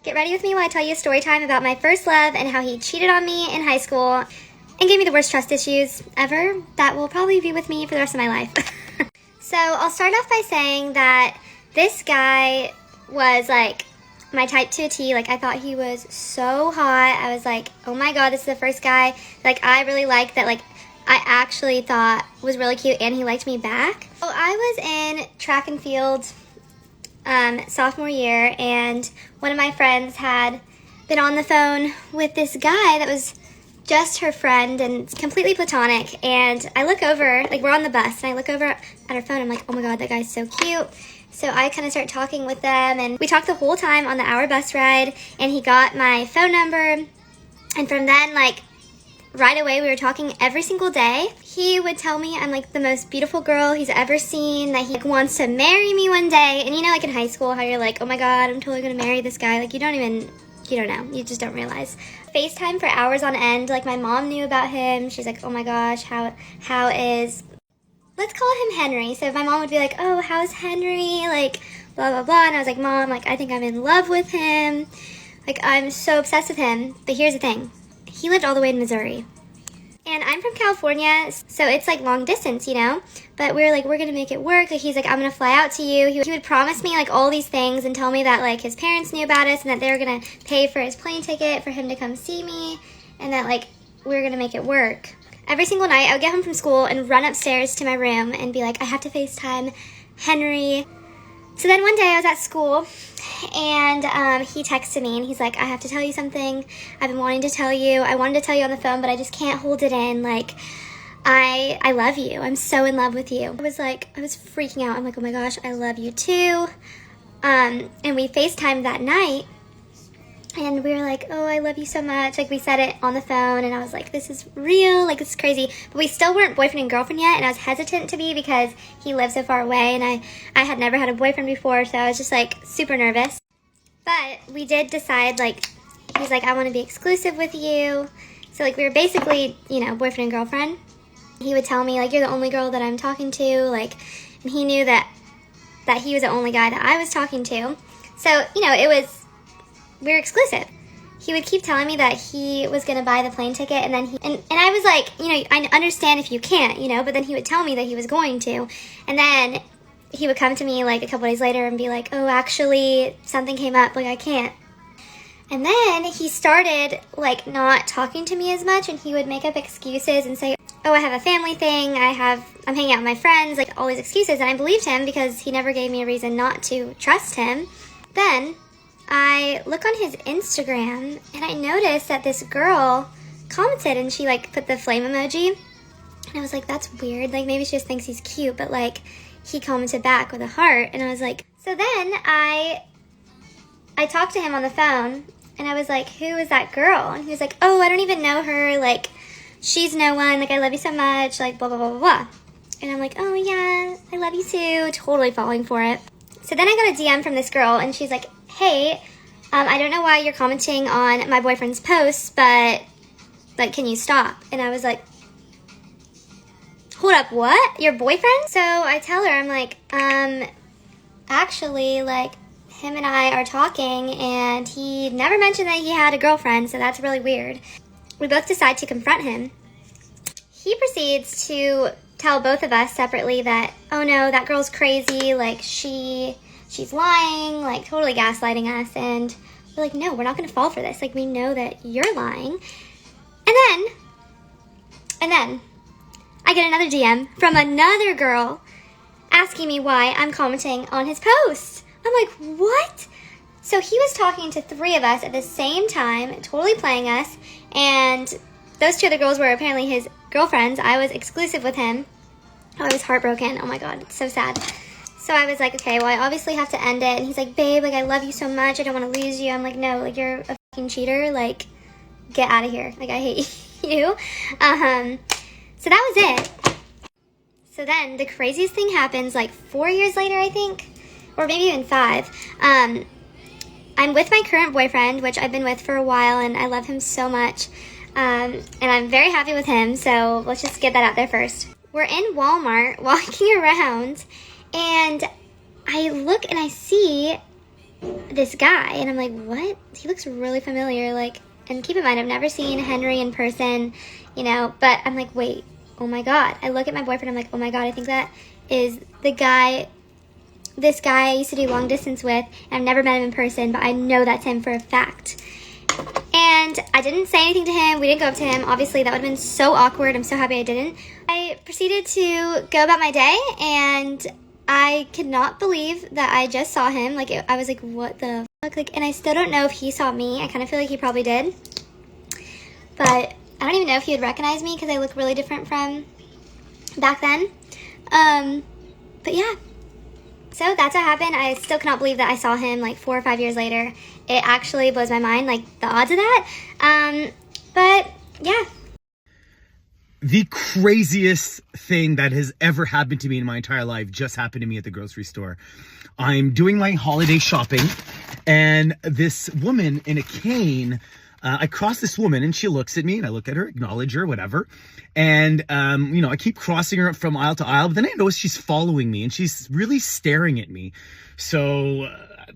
Get ready with me while I tell you a story time about my first love and how he cheated on me in high school and gave me the worst trust issues ever that will probably be with me for the rest of my life. So I'll start off by saying that this guy was like my type to a T. Like, I thought he was so hot. I was like, oh my god, this is the first guy like I really liked that like I actually thought was really cute, and he liked me back. So I was in track and field sophomore year, and one of my friends had been on the phone with this guy that was just her friend and completely platonic. And I look over, like we're on the bus, and I look over at her phone. I'm like, oh my god, that guy's so cute. So I kind of start talking with them, and we talked the whole time on the hour bus ride, and he got my phone number. And from then, like, right away, we were talking every single day. He would tell me I'm like the most beautiful girl he's ever seen, that he wants to marry me one day. And you know, like in high school, how you're like, oh my god, I'm totally gonna marry this guy. Like, you don't know, you just don't realize. FaceTime for hours on end. Like, my mom knew about him. She's like, oh my gosh, how is, let's call him Henry. So my mom would be like, oh, how's Henry? Like, blah, blah, blah. And I was like, Mom, like, I think I'm in love with him. Like, I'm so obsessed with him. But here's the thing. He lived all the way in Missouri. And I'm from California, so it's like long distance, you know? But we were like, we're gonna make it work. Like, he's like, I'm gonna fly out to you. He would promise me like all these things and tell me that like his parents knew about us and that they were gonna pay for his plane ticket for him to come see me, and that like we were gonna make it work. Every single night, I would get home from school and run upstairs to my room and be like, I have to FaceTime Henry. So then one day I was at school, and he texted me, and he's like, I have to tell you something. I've been wanting to tell you. I wanted to tell you on the phone, but I just can't hold it in. Like, I love you. I'm so in love with you. I was freaking out. I'm like, oh my gosh, I love you too. And we FaceTimed that night, and we were like, oh, I love you so much. Like, we said it on the phone, and I was like, this is real. Like, this is crazy. But we still weren't boyfriend and girlfriend yet, and I was hesitant to be because he lived so far away, and I had never had a boyfriend before, so I was just, like, super nervous. But we did decide, like, he's like, I want to be exclusive with you. So, like, we were basically, you know, boyfriend and girlfriend. He would tell me, like, you're the only girl that I'm talking to, like, and he knew that he was the only guy that I was talking to. So, you know, we were exclusive. He would keep telling me that he was going to buy the plane ticket, and then and I was like, you know, I understand if you can't, you know, but then he would tell me that he was going to. And then he would come to me like a couple days later and be like, oh, actually, something came up, like I can't. And then he started like not talking to me as much, and he would make up excuses and say, oh, I have a family thing, I'm hanging out with my friends, like all these excuses. And I believed him because he never gave me a reason not to trust him. Then I look on his Instagram, and I noticed that this girl commented, and she like put the flame emoji, and I was like, that's weird, like maybe she just thinks he's cute, but like he commented back with a heart. And I was like, so then I talked to him on the phone, and I was like, who is that girl? And he was like, oh, I don't even know her, like she's no one, like I love you so much, like blah blah blah blah blah. And I'm like, oh yeah, I love you too, totally falling for it. So then I got a DM from this girl, and she's like, hey, I don't know why you're commenting on my boyfriend's posts, but like, can you stop? And I was like, hold up, what? Your boyfriend? So I tell her, I'm like, actually, like, him and I are talking, and he never mentioned that he had a girlfriend, so that's really weird. We both decide to confront him. He proceeds to tell both of us separately that, oh no, that girl's crazy, like she's lying, like totally gaslighting us. And we're like, no, we're not gonna fall for this. Like, we know that you're lying. And then I get another DM from another girl asking me why I'm commenting on his post. I'm like, what? So he was talking to 3 of us at the same time, totally playing us, and those 2 other girls were apparently his girlfriends. I was exclusive with him. Oh, I was heartbroken. Oh my god, it's so sad. So I was like, okay, well, I obviously have to end it. And he's like, babe, like, I love you so much. I don't want to lose you. I'm like, no, like, you're a fucking cheater. Like, get out of here. Like, I hate you. So that was it. So then the craziest thing happens, like 4 years later, I think, or maybe even 5. I'm with my current boyfriend, which I've been with for a while, and I love him so much. And I'm very happy with him, so let's just get that out there first. We're in Walmart walking around, and I look and I see this guy. And I'm like, what? He looks really familiar. Like, and keep in mind, I've never seen Henry in person, you know, but I'm like, wait, oh my God. I look at my boyfriend, I'm like, oh my God, I think that is the guy, this guy I used to do long distance with. And I've never met him in person, but I know that's him for a fact. And I didn't say anything to him. We didn't go up to him. Obviously, that would have been so awkward. I'm so happy I didn't. I proceeded to go about my day, and I could not believe that I just saw him. Like, I was like, what the fuck? Like, and I still don't know if he saw me. I kind of feel like he probably did. But I don't even know if he would recognize me because I look really different from back then. But yeah. So that's what happened. I still cannot believe that I saw him like 4 or 5 years later. It actually blows my mind, like the odds of that. But yeah. The craziest thing that has ever happened to me in my entire life just happened to me at the grocery store. I'm doing my holiday shopping, and this woman in a cane, I cross this woman and she looks at me, and I look at her, acknowledge her, whatever. And, you know, I keep crossing her from aisle to aisle, but then I notice she's following me and she's really staring at me. So,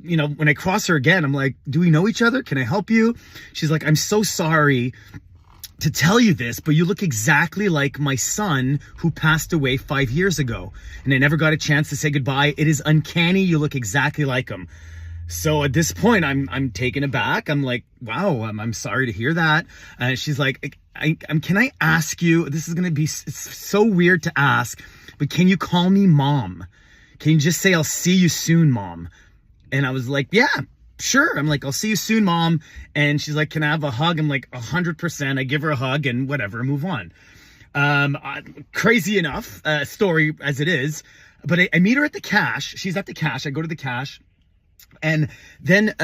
you know, when I cross her again, I'm like, do we know each other? Can I help you? She's like, I'm so sorry to tell you this, but you look exactly like my son who passed away 5 years ago. And I never got a chance to say goodbye. It is uncanny. You look exactly like him. So at this point, I'm taken aback. I'm like, wow, I'm sorry to hear that. She's like, can I ask you, this is going to be so weird to ask, but can you call me mom? Can you just say, I'll see you soon, mom? And I was like, yeah, sure. I'm like, I'll see you soon, mom. And she's like, can I have a hug? I'm like, 100%. I give her a hug and whatever, move on. Crazy enough, story as it is, but I meet her at the cash. She's at the cash. I go to the cash. And then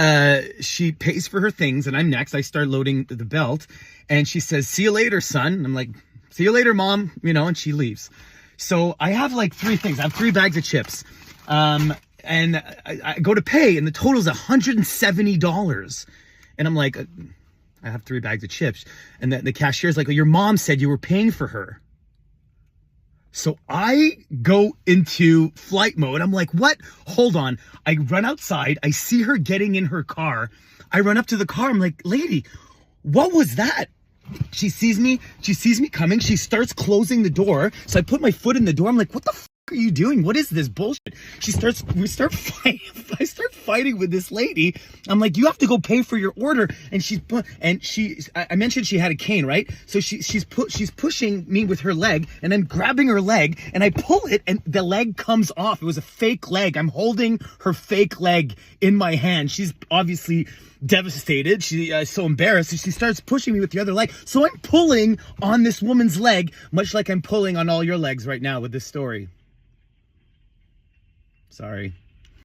she pays for her things, and I'm next. I start loading the belt, and she says, see you later, son. I'm like, see you later, mom, you know, and she leaves. So I have like 3 things. I have 3 bags of chips. And I go to pay, and the total is $170. And I'm like, I have 3 bags of chips. And the cashier's like, well, your mom said you were paying for her. So I go into flight mode. I'm like, what? Hold on. I run outside. I see her getting in her car. I run up to the car. I'm like, lady, what was that? She sees me coming. She starts closing the door. So I put my foot in the door. I'm like, what the f are you doing? What is this bullshit? We start fighting. I start fighting with this lady. I'm like, you have to go pay for your order. And I mentioned she had a cane, right? So she's pushing me with her leg, and I'm grabbing her leg, and I pull it, and the leg comes off. It was a fake leg. I'm holding her fake leg in my hand. She's obviously devastated. She's so embarrassed, and she starts pushing me with the other leg. So I'm pulling on this woman's leg, much like I'm pulling on all your legs right now with this story. Sorry.